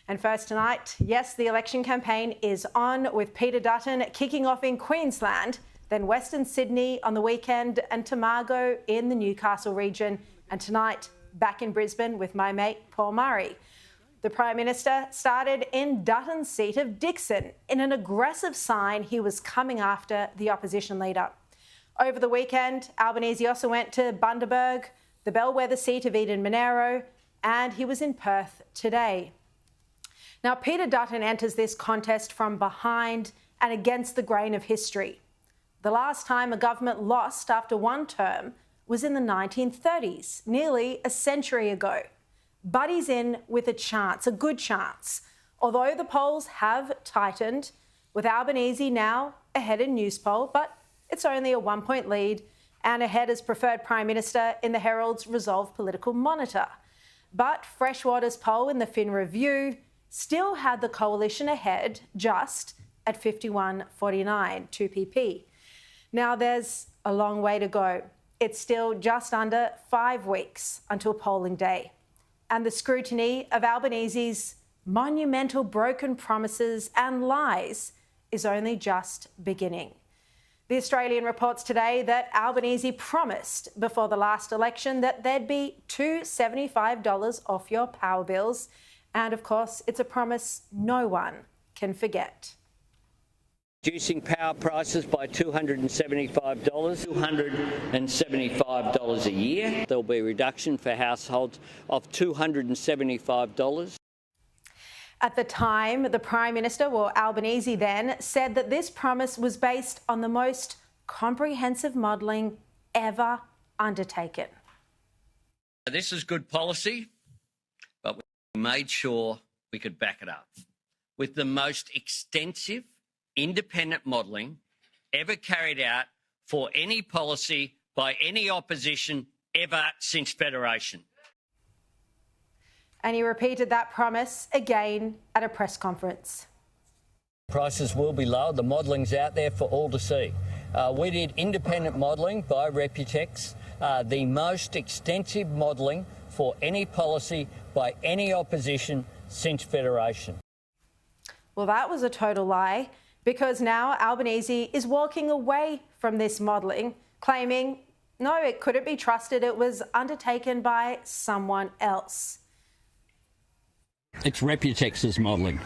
And first tonight, yes, the election campaign is on, with Peter Dutton kicking off in Queensland, then Western Sydney on the weekend and Tomago in the Newcastle region. And tonight, back in Brisbane with my mate Paul Murray. The Prime Minister started in Dutton's seat of Dixon in an aggressive sign he was coming after the opposition leader. Over the weekend, Albanese also went to Bundaberg, the bellwether seat of Eden Monaro, and he was in Perth today. Now, Peter Dutton enters this contest from behind and against the grain of history. The last time a government lost after one term was in the 1930s, nearly a century ago. But he's in with a chance, a good chance, although the polls have tightened, with Albanese now ahead in Newspoll, but it's only a 1-point lead, and ahead as preferred Prime Minister in the Herald's Resolve Political Monitor. But Freshwater's poll in the Fin Review still had the coalition ahead, just at 51-49, 2PP. Now there's a long way to go. It's still just under 5 weeks until polling day. And the scrutiny of Albanese's monumental broken promises and lies is only just beginning. The Australian reports today that Albanese promised before the last election that there'd be $275 off your power bills. And of course, it's a promise no one can forget. Reducing power prices by $275 a year. There'll be a reduction for households of $275. At the time, the Prime Minister, Albanese then, said that this promise was based on the most comprehensive modelling ever undertaken. This is good policy, but we made sure we could back it up with the most extensive independent modelling ever carried out for any policy by any opposition ever since Federation. And he repeated that promise again at a press conference. Prices will be low. The modelling's out there for all to see. We did independent modelling by Reputex, the most extensive modelling for any policy by any opposition since Federation. Well, that was a total lie, because now Albanese is walking away from this modelling, claiming, no, it couldn't be trusted, it was undertaken by someone else. It's Reputex's modelling.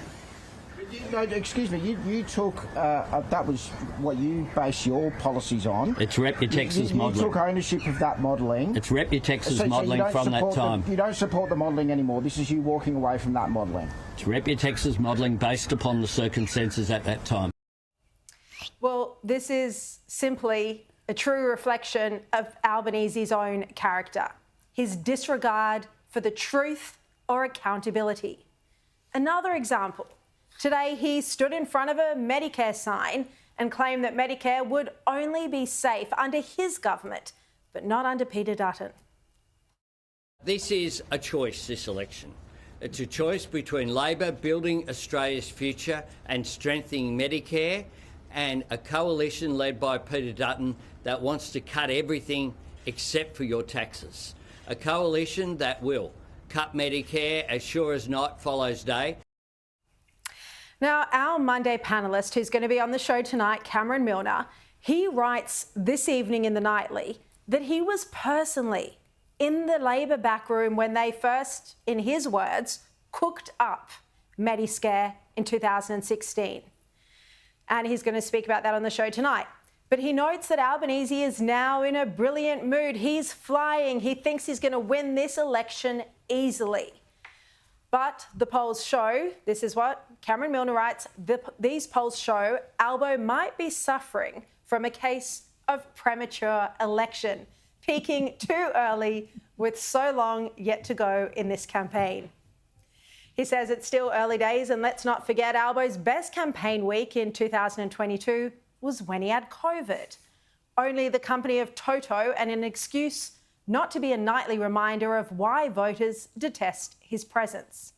No, excuse me, you took, that was what you base your policies on. It's Reputex's modelling. You took ownership of that modelling. It's Reputex's modelling from that time. You don't support the modelling anymore. This is you walking away from that modelling. It's Reputex's modelling based upon the circumstances at that time. Well, this is simply a true reflection of Albanese's own character, his disregard for the truth or accountability. Another example. Today, he stood in front of a Medicare sign and claimed that Medicare would only be safe under his government, but not under Peter Dutton. This is a choice, this election. It's a choice between Labor building Australia's future and strengthening Medicare, and a coalition led by Peter Dutton that wants to cut everything except for your taxes. A coalition that will cut Medicare as sure as night follows day. Now, our Monday panellist, who's going to be on the show tonight, Cameron Milner, he writes this evening in the Nightly that he was personally in the Labor backroom when they first, in his words, cooked up Mediscare in 2016. And he's going to speak about that on the show tonight. But he notes that Albanese is now in a brilliant mood. He's flying. He thinks he's going to win this election easily. But the polls show, this is what Cameron Milner writes, these polls show Albo might be suffering from a case of premature election, peaking too early with so long yet to go in this campaign. He says it's still early days, and let's not forget Albo's best campaign week in 2022 was when he had COVID. Only the company of Toto and an excuse not to be a nightly reminder of why voters detest his presence.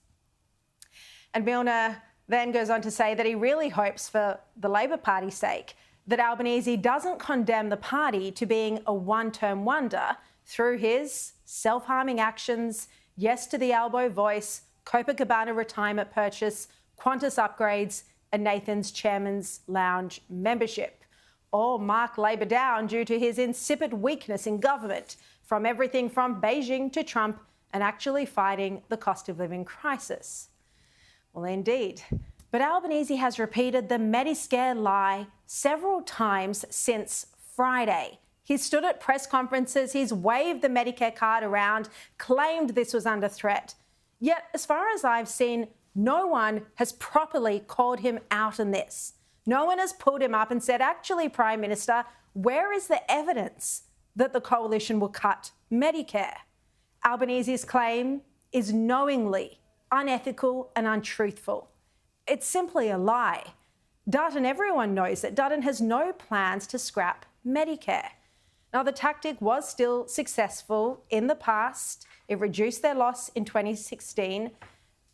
And Milner then goes on to say that he really hopes, for the Labor Party's sake, that Albanese doesn't condemn the party to being a one-term wonder through his self-harming actions, yes to the Albo voice, Copacabana retirement purchase, Qantas upgrades, and Nathan's Chairman's Lounge membership. All mark Labor down due to his insipid weakness in government, from everything from Beijing to Trump and actually fighting the cost of living crisis. Well, indeed. But Albanese has repeated the Mediscare lie several times since Friday. He's stood at press conferences, he's waved the Medicare card around, claimed this was under threat. Yet, as far as I've seen, no one has properly called him out on this. No one has pulled him up and said, actually, Prime Minister, where is the evidence that the coalition will cut Medicare? Albanese's claim is knowingly unethical and untruthful. It's simply a lie. Dutton, everyone knows that Dutton has no plans to scrap Medicare. Now, the tactic was still successful in the past. It reduced their loss in 2016.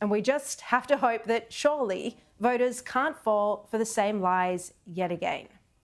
And we just have to hope that surely voters can't fall for the same lies yet again.